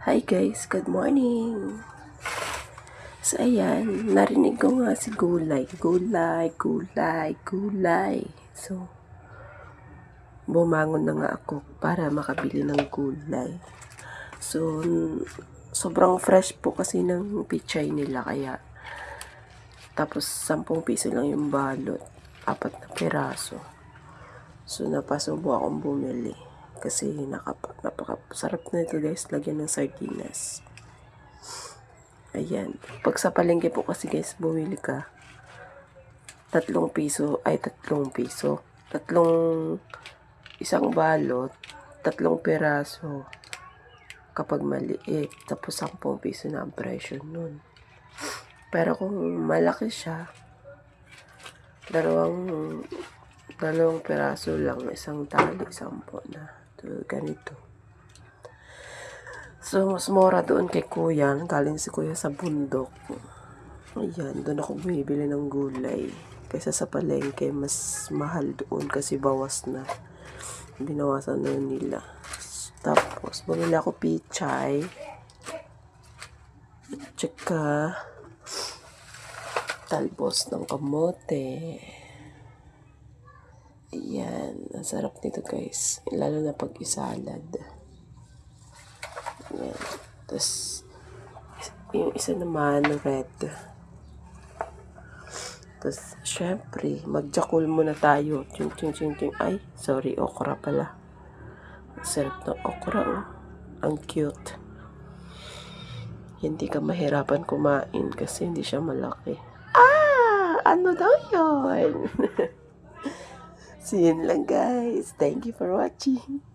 Hi guys, good morning. So ayan, narinig ko nga si gulay. So, bumangon na nga ako para makabili ng gulay. So, sobrang fresh po kasi ng pichay nila kaya tapos 10 piso lang yung balot, 4 na piraso. So, napasubo akong bumili kasi napakasarap na ito guys, lagyan ng sardinas. Ayan. Pag sa palengke po kasi guys, bumili ka, 3 piso, isang balot, 3 piraso kapag maliit, tapos 10 piso na ang presyo nun. Pero kung malaki siya, dalawang piraso lang, isang tali, 10 na. So, ganito. So, mas mura doon kay kuya. Galing si kuya sa bundok. Ayan, doon ako bumibili ng gulay. Kaysa sa palengke, mas mahal doon kasi bawas na. Binawasan na nila. Tapos, bumili ako pichay. Tsaka, talbos ng kamote. Ayan, ang sarap nito guys. Lalo na pag isalad. Ayan. Tapos, yung isa naman, red. Tapos, syempre, magjakul muna tayo. Ching. Ay, sorry, okra pala. Sarap ng okra, oh. Ang cute. Hindi ka mahirapan kumain kasi hindi siya malaki. Ano daw yun? So, yun lang guys. Thank you for watching.